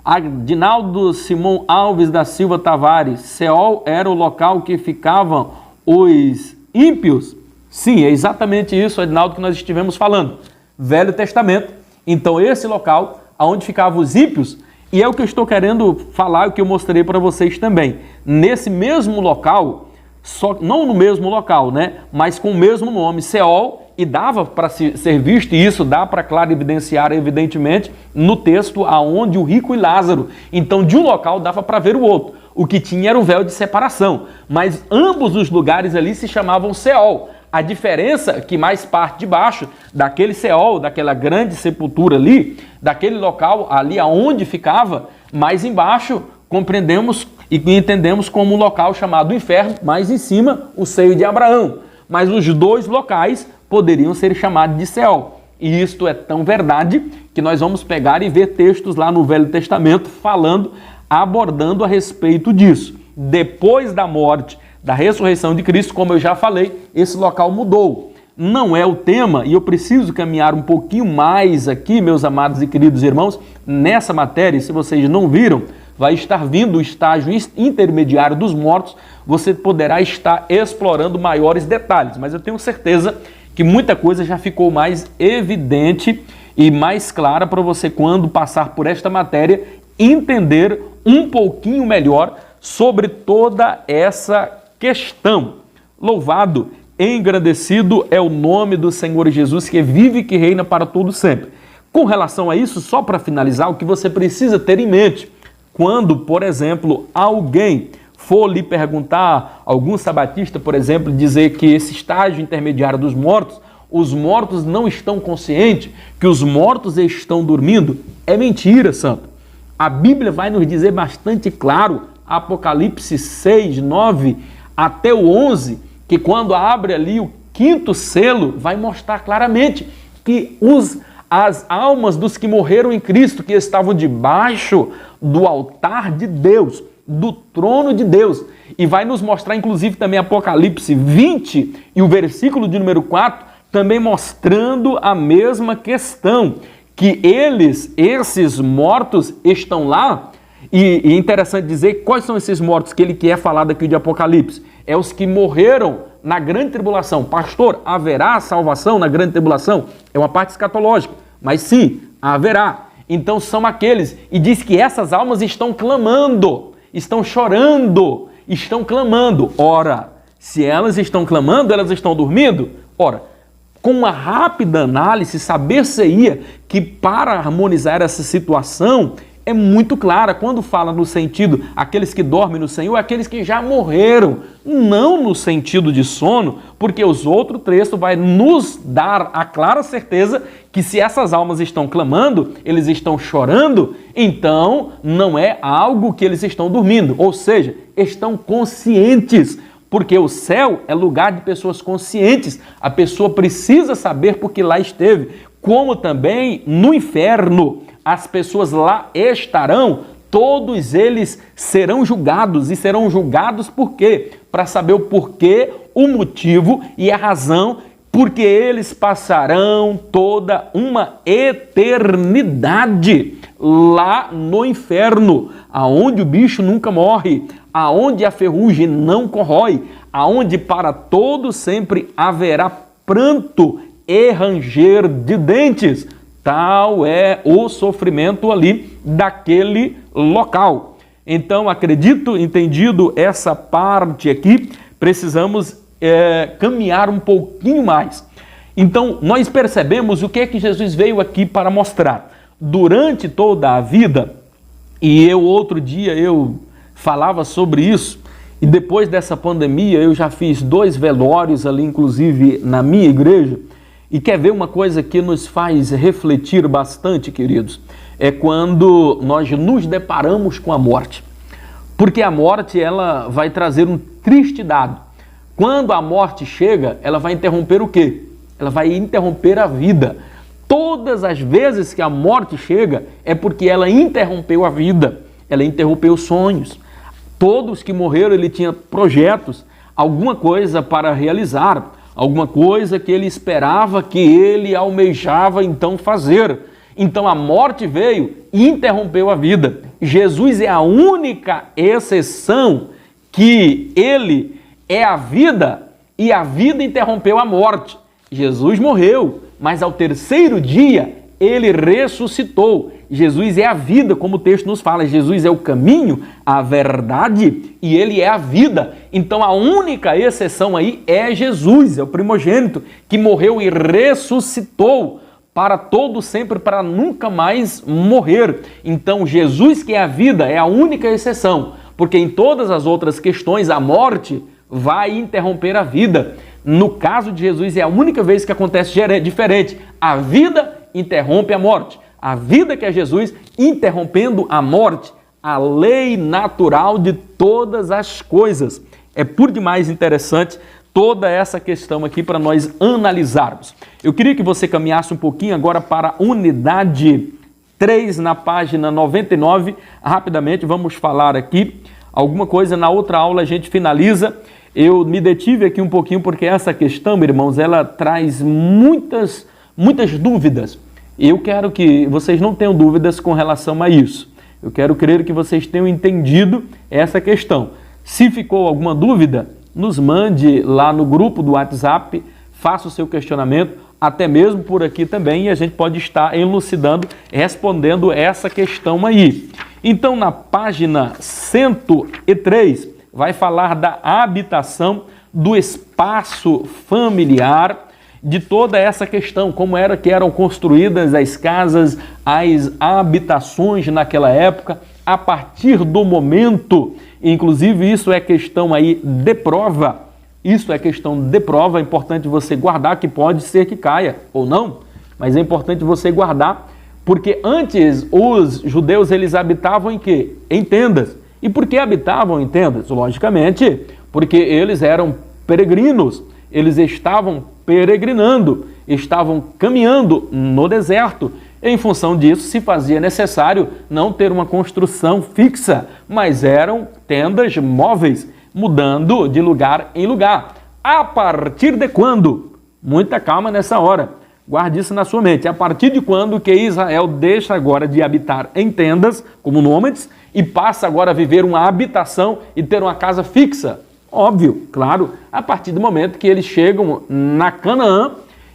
Adinaldo Simão Alves da Silva Tavares, Seol era o local que ficavam os ímpios? Sim, é exatamente isso, Adinaldo, que nós estivemos falando. Velho Testamento. Então, esse local onde ficavam os ímpios, e é o que eu estou querendo falar, o que eu mostrei para vocês também. Nesse mesmo local, só, não no mesmo local, né? Mas com o mesmo nome, Seol, e dava para ser visto, e isso dá para claro evidenciar, evidentemente, no texto aonde o rico e Lázaro. Então, de um local dava para ver o outro. O que tinha era o véu de separação, mas ambos os lugares ali se chamavam Seol. A diferença é que mais parte de baixo daquele Seol, daquela grande sepultura ali, daquele local ali aonde ficava, mais embaixo compreendemos e entendemos como um local chamado inferno, mais em cima o seio de Abraão. Mas os dois locais poderiam ser chamados de Seol. E isto é tão verdade que nós vamos pegar e ver textos lá no Velho Testamento falando, abordando a respeito disso. Depois da morte, da ressurreição de Cristo, como eu já falei, esse local mudou. Não é o tema, e eu preciso caminhar um pouquinho mais aqui, meus amados e queridos irmãos, nessa matéria. Se vocês não viram, vai estar vindo o estágio intermediário dos mortos, você poderá estar explorando maiores detalhes, mas eu tenho certeza que muita coisa já ficou mais evidente e mais clara para você, quando passar por esta matéria, entender um pouquinho melhor sobre toda essa questão. Louvado, engrandecido é o nome do Senhor Jesus, que vive e que reina para todo sempre. Com relação a isso, só para finalizar, o que você precisa ter em mente, quando, por exemplo, alguém for lhe perguntar, algum sabatista, por exemplo, dizer que esse estágio intermediário dos mortos, os mortos não estão conscientes, que os mortos estão dormindo, é mentira, santo. A Bíblia vai nos dizer bastante claro, Apocalipse 6, 9 até o 11, que quando abre ali o quinto selo, vai mostrar claramente que as almas dos que morreram em Cristo, que estavam debaixo do altar de Deus, do trono de Deus, e vai nos mostrar inclusive também Apocalipse 20 e o versículo de número 4, também mostrando a mesma questão, que esses mortos estão lá, e é interessante dizer quais são esses mortos que ele quer falar daqui de Apocalipse. É os que morreram na grande tribulação. Pastor, haverá salvação na grande tribulação? É uma parte escatológica, mas sim, haverá. Então são aqueles, e diz que essas almas estão clamando, estão chorando, estão clamando. Ora, se elas estão clamando, elas estão dormindo? Ora, com uma rápida análise, saber-se-ia que para harmonizar essa situação é muito clara. Quando fala no sentido, aqueles que dormem no Senhor, aqueles que já morreram, não no sentido de sono, porque os outros textos vai nos dar a clara certeza que se essas almas estão clamando, eles estão chorando, então não é algo que eles estão dormindo, ou seja, estão conscientes, porque o céu é lugar de pessoas conscientes, a pessoa precisa saber porque lá esteve, como também no inferno, as pessoas lá estarão, todos eles serão julgados, e serão julgados por quê? Para saber o porquê, o motivo e a razão, porque eles passarão toda uma eternidade lá no inferno, aonde o bicho nunca morre, aonde a ferrugem não corrói, aonde para todos sempre haverá pranto e ranger de dentes. Tal é o sofrimento ali daquele local. Então, acredito, entendido essa parte aqui, precisamos caminhar um pouquinho mais. Então, nós percebemos o que é que Jesus veio aqui para mostrar. Durante toda a vida, e outro dia eu falava sobre isso, e depois dessa pandemia eu já fiz 2 velórios ali, inclusive na minha igreja. E quer ver uma coisa que nos faz refletir bastante, queridos? É quando nós nos deparamos com a morte. Porque a morte, ela vai trazer um triste dado. Quando a morte chega, ela vai interromper o quê? Ela vai interromper a vida. Todas as vezes que a morte chega, é porque ela interrompeu a vida. Ela interrompeu sonhos. Todos que morreram, ele tinha projetos, alguma coisa para realizar, alguma coisa que ele esperava, que ele almejava então fazer. Então a morte veio e interrompeu a vida. Jesus é a única exceção que ele é a vida e a vida interrompeu a morte. Jesus morreu, mas ao 3º dia ele ressuscitou. Jesus é a vida, como o texto nos fala. Jesus é o caminho, a verdade e ele é a vida. Então a única exceção aí é Jesus, é o primogênito que morreu e ressuscitou para todo sempre, para nunca mais morrer. Então Jesus, que é a vida, é a única exceção, porque em todas as outras questões a morte vai interromper a vida. No caso de Jesus é a única vez que acontece diferente. A vida interrompe a morte. A vida que é Jesus interrompendo a morte, a lei natural de todas as coisas. É por demais interessante toda essa questão aqui para nós analisarmos. Eu queria que você caminhasse um pouquinho agora para a unidade 3, na página 99. Rapidamente vamos falar aqui alguma coisa. Na outra aula a gente finaliza. Eu me detive aqui um pouquinho porque essa questão, irmãos, ela traz muitas dúvidas. Eu quero que vocês não tenham dúvidas com relação a isso. Eu quero crer que vocês tenham entendido essa questão. Se ficou alguma dúvida, nos mande lá no grupo do WhatsApp, faça o seu questionamento, até mesmo por aqui também, e a gente pode estar elucidando, respondendo essa questão aí. Então, na página 103, vai falar da habitação, do espaço familiar, de toda essa questão, como era que eram construídas as casas, as habitações naquela época, a partir do momento, inclusive isso é questão aí de prova, é importante você guardar, que pode ser que caia ou não, mas é importante você guardar, porque antes os judeus eles habitavam em quê? Em tendas. E por que habitavam em tendas? Logicamente, porque eles eram peregrinos, eles estavam peregrinando, estavam caminhando no deserto. Em função disso, se fazia necessário não ter uma construção fixa, mas eram tendas móveis, mudando de lugar em lugar. A partir de quando? Muita calma nessa hora. Guarde isso na sua mente. A partir de quando que Israel deixa agora de habitar em tendas, como nômades, e passa agora a viver uma habitação e ter uma casa fixa? Óbvio, claro, a partir do momento que eles chegam na Canaã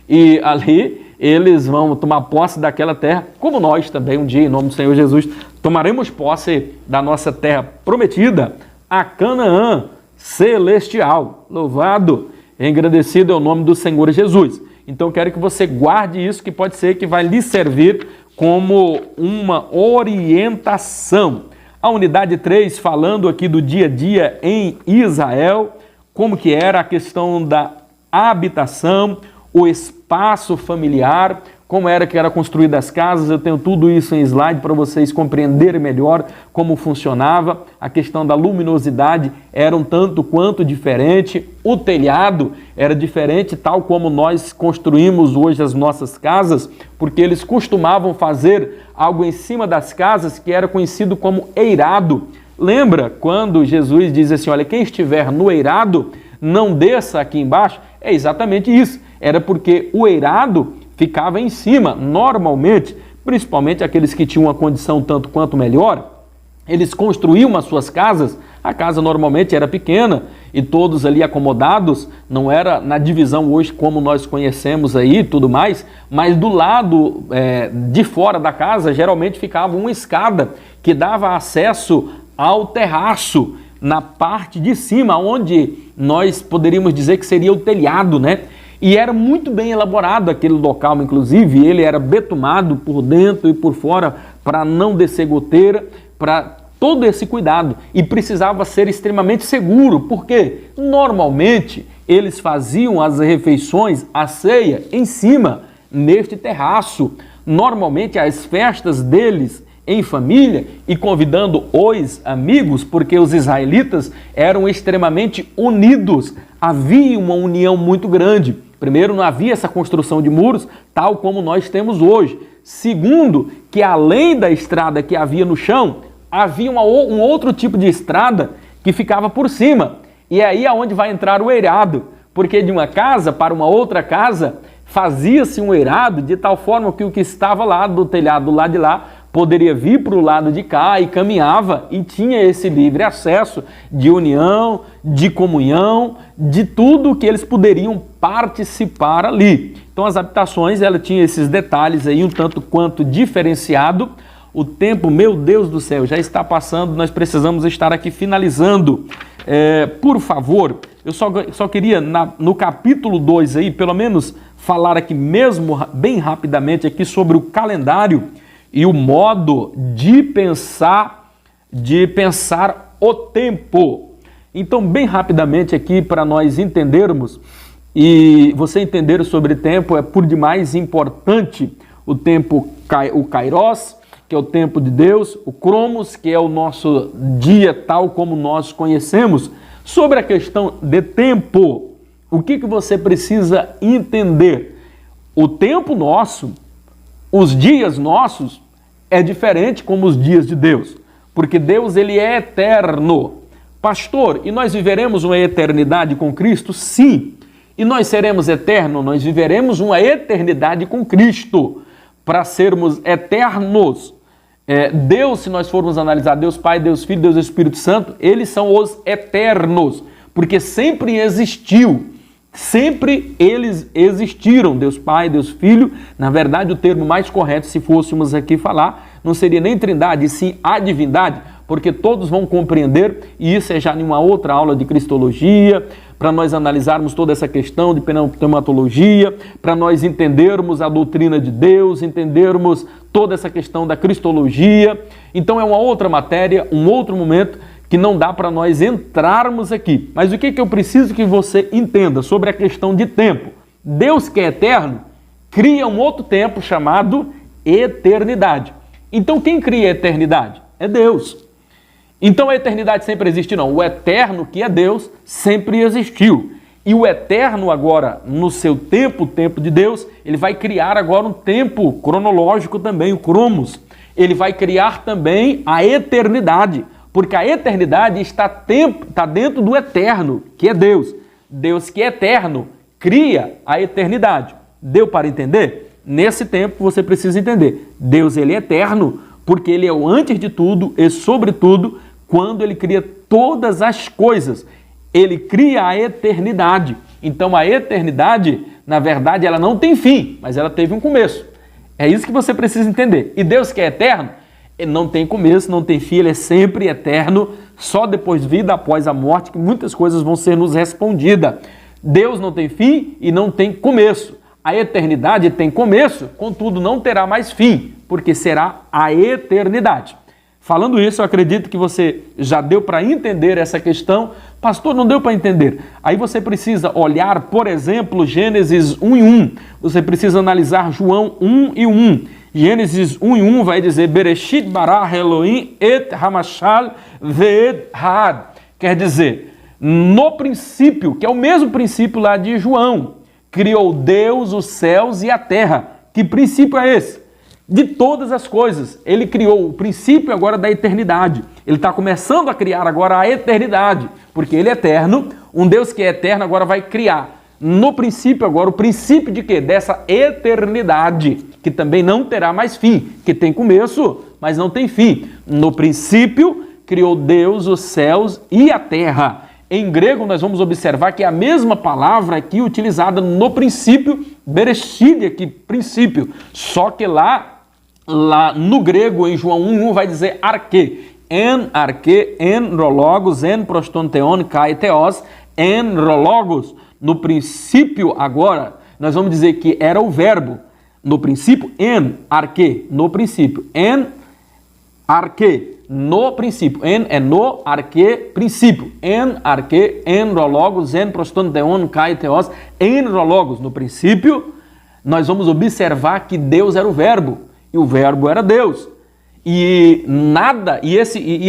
e ali eles vão tomar posse daquela terra, como nós também um dia, em nome do Senhor Jesus, tomaremos posse da nossa terra prometida, a Canaã celestial. Louvado, engrandecido é o nome do Senhor Jesus. Então quero que você guarde isso, que pode ser que vai lhe servir como uma orientação. A unidade 3, falando aqui do dia a dia em Israel, como que era a questão da habitação, o espaço familiar, como era que era construída as casas. Eu tenho tudo isso em slide para vocês compreenderem melhor como funcionava. A questão da luminosidade era um tanto quanto diferente. O telhado era diferente, tal como nós construímos hoje as nossas casas, porque eles costumavam fazer algo em cima das casas que era conhecido como eirado. Lembra quando Jesus diz assim, olha, quem estiver no eirado, não desça aqui embaixo? É exatamente isso. Era porque o eirado ficava em cima. Normalmente, principalmente aqueles que tinham uma condição tanto quanto melhor, eles construíam as suas casas, a casa normalmente era pequena e todos ali acomodados, não era na divisão hoje como nós conhecemos aí e tudo mais, mas do lado de fora da casa geralmente ficava uma escada que dava acesso ao terraço, na parte de cima, onde nós poderíamos dizer que seria o telhado, né? E era muito bem elaborado aquele local, inclusive, ele era betumado por dentro e por fora para não descer goteira, para todo esse cuidado. E precisava ser extremamente seguro, porque normalmente eles faziam as refeições, a ceia, em cima, neste terraço. Normalmente as festas deles em família e convidando os amigos, porque os israelitas eram extremamente unidos. Havia uma união muito grande. Primeiro, não havia essa construção de muros, tal como nós temos hoje. Segundo, que além da estrada que havia no chão, havia um outro tipo de estrada que ficava por cima. E é aí aonde vai entrar o eirado, porque de uma casa para uma outra casa fazia-se um eirado de tal forma que o que estava lá do telhado do lado de lá poderia vir para o lado de cá e caminhava e tinha esse livre acesso de união, de comunhão, de tudo que eles poderiam participar ali. Então as habitações, ela tinha esses detalhes aí um tanto quanto diferenciado. O tempo, meu Deus do céu, já está passando, nós precisamos estar aqui finalizando. Por favor, eu só queria no capítulo 2 aí, pelo menos falar aqui mesmo bem rapidamente aqui sobre o calendário e o modo de pensar o tempo. Então, bem rapidamente aqui para nós entendermos, e você entender sobre tempo é por demais importante. O tempo, o Kairos, que é o tempo de Deus, o Cromos, que é o nosso dia tal como nós conhecemos. Sobre a questão de tempo, o que você precisa entender? O tempo nosso, os dias nossos, é diferente como os dias de Deus, porque Deus ele é eterno. Pastor, e nós viveremos uma eternidade com Cristo? Sim. E nós seremos eternos? Nós viveremos uma eternidade com Cristo. Para sermos eternos, Deus, se nós formos analisar Deus Pai, Deus Filho, Deus Espírito Santo, eles são os eternos, porque sempre existiu. Sempre eles existiram, Deus Pai, Deus Filho. Na verdade, o termo mais correto, se fôssemos aqui falar, não seria nem trindade, e sim a divindade, porque todos vão compreender, e isso é já em uma outra aula de cristologia, para nós analisarmos toda essa questão de pneumatologia, para nós entendermos a doutrina de Deus, entendermos toda essa questão da cristologia. Então é uma outra matéria, um outro momento, que não dá para nós entrarmos aqui. Mas o que eu preciso que você entenda sobre a questão de tempo? Deus, que é eterno, cria um outro tempo chamado eternidade. Então quem cria a eternidade? É Deus. Então a eternidade sempre existe? Não. O eterno, que é Deus, sempre existiu. E o eterno agora, no seu tempo, o tempo de Deus, ele vai criar agora um tempo cronológico também, o Cromos. Ele vai criar também a eternidade, porque a eternidade está dentro do eterno, que é Deus. Deus, que é eterno, cria a eternidade. Deu para entender? Nesse tempo você precisa entender. Deus, ele é eterno, porque ele é o antes de tudo e sobretudo quando ele cria todas as coisas. Ele cria a eternidade. Então a eternidade, na verdade, ela não tem fim, mas ela teve um começo. É isso que você precisa entender. E Deus que é eterno, ele não tem começo, não tem fim, ele é sempre eterno, só depois vida após a morte que muitas coisas vão ser nos respondidas. Deus não tem fim e não tem começo. A eternidade tem começo, contudo não terá mais fim, porque será a eternidade. Falando isso, eu acredito que você já deu para entender essa questão. Pastor, não deu para entender. Aí você precisa olhar, por exemplo, Gênesis 1:1. Você precisa analisar João 1:1. Gênesis 1:1 vai dizer Bereshit bara Elohim et hamashal ve'ed had. Quer dizer, no princípio, que é o mesmo princípio lá de João, criou Deus os céus e a terra. Que princípio é esse? De todas as coisas. Ele criou o princípio agora da eternidade. Ele está começando a criar agora a eternidade, porque ele é eterno. Um Deus que é eterno agora vai criar no princípio agora o princípio de quê? Dessa eternidade, que também não terá mais fim, que tem começo, mas não tem fim. No princípio criou Deus os céus e a terra. Em grego nós vamos observar que é a mesma palavra aqui utilizada no princípio, bereshit, aqui princípio, só que lá no grego, em João 1:1, vai dizer arque. En arque, en rologos, en prostonteon, kai theos, en rologos. No princípio, agora, nós vamos dizer que era o verbo. No princípio, en arque, no princípio. En arque, no princípio. En é no, arque, princípio. En arque, en rologos, en prostonteon, kai theos, en rologos. No princípio, nós vamos observar que Deus era o verbo. E o verbo era Deus. E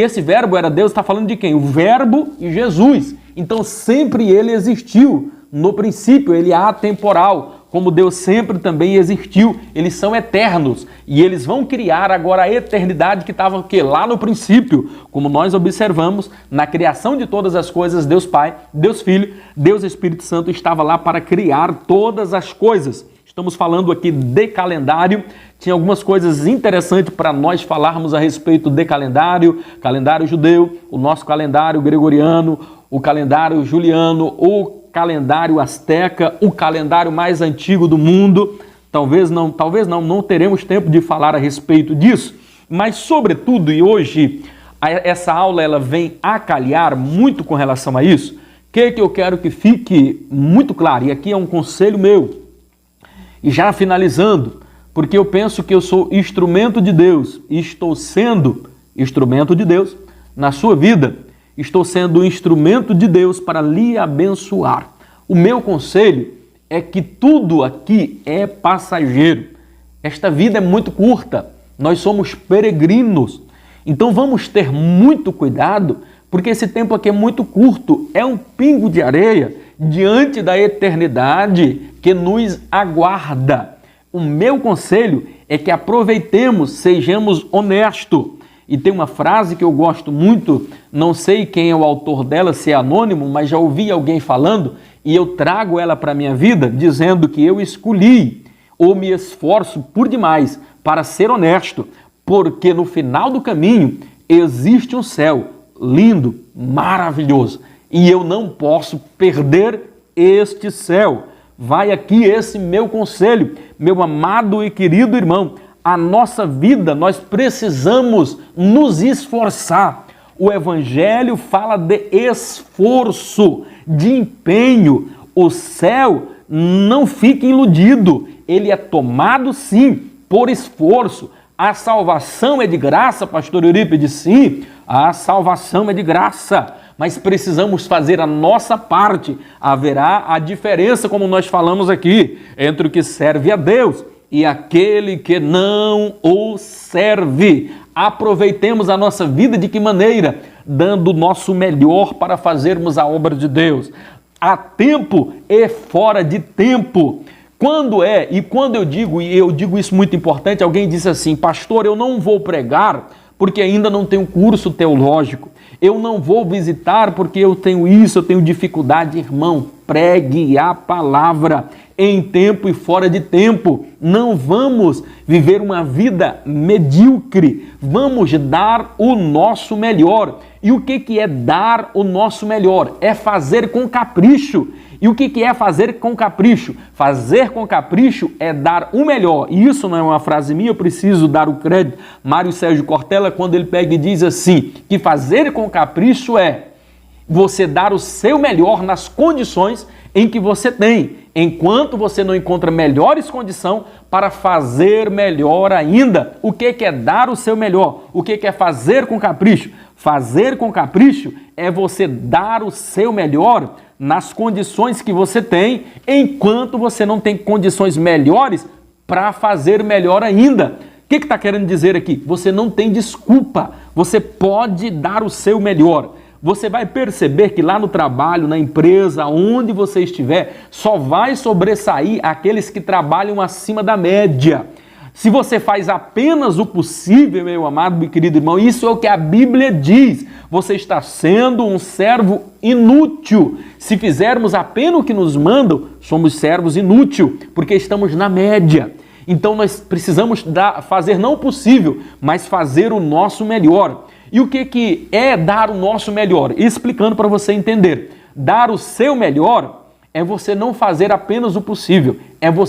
esse verbo era Deus, está falando de quem? O verbo e Jesus. Então sempre ele existiu. No princípio ele é atemporal, como Deus sempre também existiu. Eles são eternos. E eles vão criar agora a eternidade que estava lá no princípio. Como nós observamos, na criação de todas as coisas, Deus Pai, Deus Filho, Deus Espírito Santo estava lá para criar todas as coisas. Estamos falando aqui de calendário. Tinha algumas coisas interessantes para nós falarmos a respeito de calendário. Calendário judeu, o nosso calendário gregoriano, o calendário juliano, o calendário asteca, o calendário mais antigo do mundo. Talvez não teremos tempo de falar a respeito disso. Mas, sobretudo, e hoje, essa aula ela vem a calhar muito com relação a isso. O que eu quero que fique muito claro, e aqui é um conselho meu. E já finalizando, porque eu penso que eu sou instrumento de Deus e estou sendo instrumento de Deus na sua vida. Estou sendo instrumento de Deus para lhe abençoar. O meu conselho é que tudo aqui é passageiro. Esta vida é muito curta. Nós somos peregrinos. Então vamos ter muito cuidado, porque esse tempo aqui é muito curto. É um pingo de areia diante da eternidade que nos aguarda. O meu conselho é que aproveitemos, sejamos honestos. E tem uma frase que eu gosto muito, não sei quem é o autor dela, se é anônimo, mas já ouvi alguém falando e eu trago ela para a minha vida, dizendo que eu escolhi ou me esforço por demais para ser honesto, porque no final do caminho existe um céu lindo, maravilhoso, e eu não posso perder este céu. Vai aqui esse meu conselho, meu amado e querido irmão. A nossa vida, nós precisamos nos esforçar. O Evangelho fala de esforço, de empenho. O céu não fica iludido. Ele é tomado, sim, por esforço. A salvação é de graça, pastor Eurípides? Sim, a salvação é de graça. Mas precisamos fazer a nossa parte. Haverá a diferença, como nós falamos aqui, entre o que serve a Deus e aquele que não o serve. Aproveitemos a nossa vida de que maneira? Dando o nosso melhor para fazermos a obra de Deus. Há tempo e fora de tempo. Quando é, e quando eu digo isso muito importante, alguém disse assim, pastor, eu não vou pregar porque ainda não tenho curso teológico. Eu não vou visitar porque eu tenho isso, eu tenho dificuldade. Irmão, pregue a palavra em tempo e fora de tempo. Não vamos viver uma vida medíocre. Vamos dar o nosso melhor. E o que é dar o nosso melhor? É fazer com capricho. E o que é fazer com capricho? Fazer com capricho é dar o melhor. E isso não é uma frase minha, eu preciso dar o crédito. Mário Sérgio Cortella, quando ele pega e diz assim, que fazer com capricho é você dar o seu melhor nas condições em que você tem, enquanto você não encontra melhores condições para fazer melhor ainda. O que é dar o seu melhor? O que é fazer com capricho? Fazer com capricho é você dar o seu melhor nas condições que você tem, enquanto você não tem condições melhores para fazer melhor ainda. O que está querendo dizer aqui? Você não tem desculpa, você pode dar o seu melhor. Você vai perceber que lá no trabalho, na empresa, onde você estiver, só vai sobressair aqueles que trabalham acima da média. Se você faz apenas o possível, meu amado e querido irmão, isso é o que a Bíblia diz. Você está sendo um servo inútil. Se fizermos apenas o que nos mandam, somos servos inúteis, porque estamos na média. Então nós precisamos fazer não o possível, mas fazer o nosso melhor. E o que é dar o nosso melhor? Explicando para você entender. Dar o seu melhor é você não fazer apenas o possível, é você